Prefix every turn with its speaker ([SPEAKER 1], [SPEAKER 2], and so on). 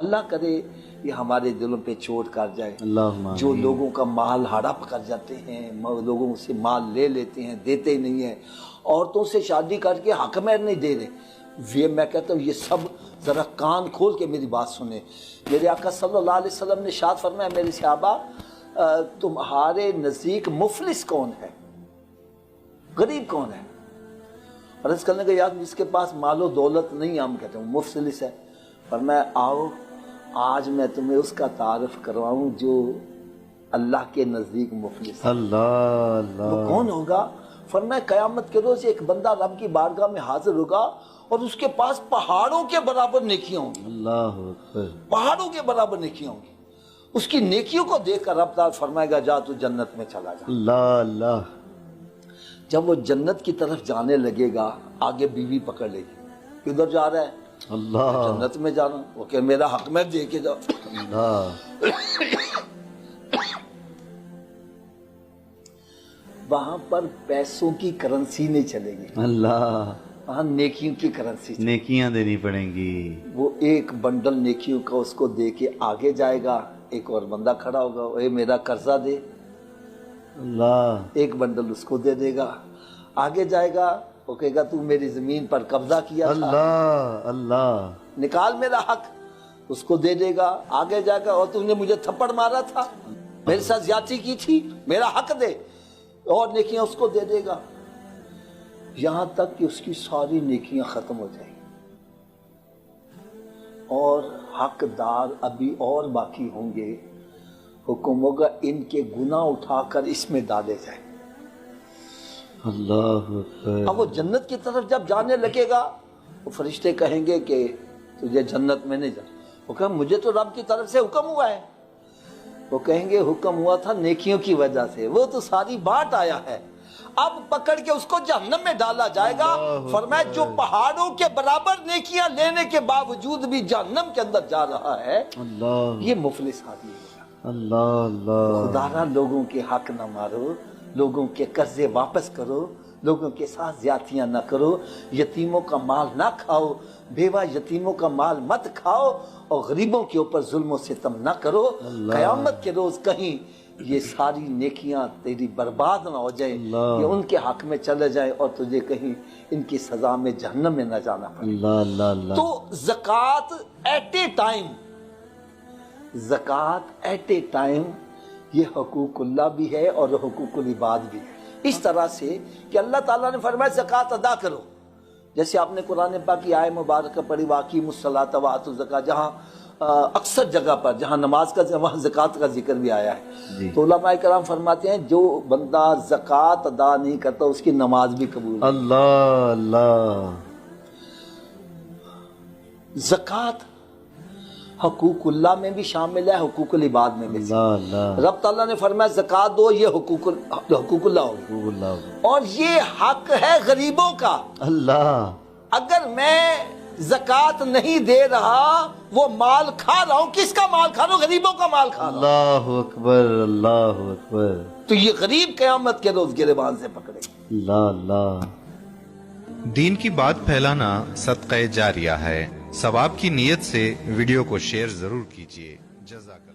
[SPEAKER 1] اللہ کرے یہ ہمارے دلوں پہ چوٹ کر جائے۔
[SPEAKER 2] اللہم
[SPEAKER 1] جو لوگوں کا مال ہڑپ کر جاتے ہیں، لوگوں سے مال لے لیتے ہیں، دیتے نہیں ہیں، عورتوں سے شادی کر کے حق مہر نہیں دے رہے، یہ میں کہتا ہوں یہ سب ذرا کان کھول کے میری بات سنیں۔ میرے آقا صلی اللہ علیہ وسلم نے ارشاد فرمایا، میرے صحابہ تمہارے نزدیک مفلس کون ہے، غریب کون ہے؟ عرض کرنے کا یاد جس کے پاس مال و دولت نہیں، ہم کہتے ہیں مفلس ہے۔ فرمایا آؤ آج میں تمہیں اس کا تعارف کرواؤں جو اللہ کے نزدیک مفلس ہے۔
[SPEAKER 2] اللہ اللہ
[SPEAKER 1] وہ کون ہوگا؟ فرمایا قیامت کے روز ایک بندہ رب کی بارگاہ میں حاضر ہوگا اور اس کے پاس پہاڑوں کے برابر نیکیاں ہوں گی،
[SPEAKER 2] اللہ اکبر،
[SPEAKER 1] پہاڑوں کے برابر نیکیاں ہوں گی۔ اس کی نیکیوں کو دیکھ کر رب تعالیٰ فرمائے گا جا تو جنت میں چلا جا۔
[SPEAKER 2] اللہ اللہ،
[SPEAKER 1] جب وہ جنت کی طرف جانے لگے گا آگے بیوی پکڑ لے گی، کدھر جا رہا ہے؟
[SPEAKER 2] اللہ
[SPEAKER 1] جنت میں جانا۔ وہ کہ میرا حق میں دے کے جاؤ۔
[SPEAKER 2] اللہ،
[SPEAKER 1] وہاں پر پیسوں کی کرنسی نہیں چلے گی،
[SPEAKER 2] اللہ،
[SPEAKER 1] وہاں نیکیوں کی کرنسی چلے گی۔
[SPEAKER 2] نیکیاں دینی پڑیں گی۔
[SPEAKER 1] وہ ایک بنڈل نیکیوں کا اس کو دے کے آگے جائے گا، ایک اور بندہ کھڑا ہوگا، اے میرا قرضہ دے،
[SPEAKER 2] اللہ،
[SPEAKER 1] ایک بنڈل اس کو دے دے گا۔ آگے جائے گا، وہ کہے گا تو میری زمین پر قبضہ کیا تھا،
[SPEAKER 2] اللہ اللہ،
[SPEAKER 1] نکال میرا حق، اس کو دے دے گا۔ آگے جائے گا، اور تم نے مجھے تھپڑ مارا تھا، میرے ساتھ زیادتی کی تھی، میرا حق دے، اور نیکیاں اس کو دے دے گا، یہاں تک کہ اس کی ساری نیکیاں ختم ہو جائیں اور حقدار ابھی اور باقی ہوں گے۔ حکم ہوگا ان کے گناہ اٹھا کر اس میں ڈالے جائیں۔
[SPEAKER 2] اللہ اکبر،
[SPEAKER 1] اب وہ جنت کی طرف جب جانے لگے گا، وہ فرشتے کہیں گے کہ تجھے جنت میں نہیں جانا۔ وہ کہیں مجھے تو رب کی طرف سے حکم ہوا ہے۔ وہ کہیں گے حکم ہوا تھا نیکیوں کی وجہ سے، وہ تو ساری بات آیا ہے، اب پکڑ کے اس کو جہنم میں ڈالا جائے گا۔ فرمایا جو پہاڑوں کے برابر نیکیاں لینے کے باوجود بھی جہنم کے اندر جا رہا ہے،
[SPEAKER 2] اللہ
[SPEAKER 1] یہ مفلس آدمی ہوگا۔
[SPEAKER 2] اللہ اللہ،
[SPEAKER 1] خدا را لوگوں کے حق نہ مارو، لوگوں کے قرضے واپس کرو، لوگوں کے ساتھ زیادتیاں نہ کرو، یتیموں کا مال نہ کھاؤ، بیوہ یتیموں کا مال مت کھاؤ، اور غریبوں کے اوپر ظلم و ستم نہ کرو۔ قیامت کے روز کہیں یہ ساری نیکیاں تیری برباد نہ ہو جائیں، یہ ان کے حق میں چلے جائیں اور تجھے کہیں ان کی سزا میں جہنم میں نہ جانا پڑے۔
[SPEAKER 2] اللہ اللہ اللہ،
[SPEAKER 1] تو زکوٰۃ ایٹ اے ٹائم، زکوٰۃ ایٹ اے ٹائم یہ حقوق اللہ بھی ہے اور حقوق العباد بھی ہے، اس طرح سے کہ اللہ تعالیٰ نے فرمایا زکوٰۃ ادا کرو۔ جیسے آپ نے قرآن پاک کی آیت مبارکہ پڑھی واقیموا الصلاۃ وآتوا الزکاۃ، جہاں اکثر جگہ پر جہاں نماز کا وہاں زکوٰۃ کا ذکر بھی آیا ہے، تو علماء کرام فرماتے ہیں جو بندہ زکوٰۃ ادا نہیں کرتا اس کی نماز بھی قبول نہیں۔
[SPEAKER 2] اللہ اللہ،
[SPEAKER 1] زکوٰۃ حقوق اللہ میں بھی شامل ہے، حقوق العباد میں بھی۔
[SPEAKER 2] اللہ اللہ،
[SPEAKER 1] رب تعالیٰ نے فرمایا زکوٰۃ دو، یہ حقوق اللہ ہوگی،
[SPEAKER 2] اللہ
[SPEAKER 1] اور یہ حق ہے غریبوں کا۔
[SPEAKER 2] اللہ،
[SPEAKER 1] اگر میں زکوٰۃ نہیں دے رہا، وہ مال کھا رہا ہوں، کس کا مال کھا رہا ہوں؟ غریبوں کا مال کھا رہا ہوں۔
[SPEAKER 2] اللہ اکبر، اللہ اکبر،
[SPEAKER 1] تو یہ غریب قیامت کے روز گریبان سے پکڑے گے۔
[SPEAKER 2] اللہ اللہ۔
[SPEAKER 3] دین کی بات پھیلانا صدقہ جاریہ ہے، ثواب کی نیت سے ویڈیو کو شیئر ضرور کیجیے۔ جزاک اللہ۔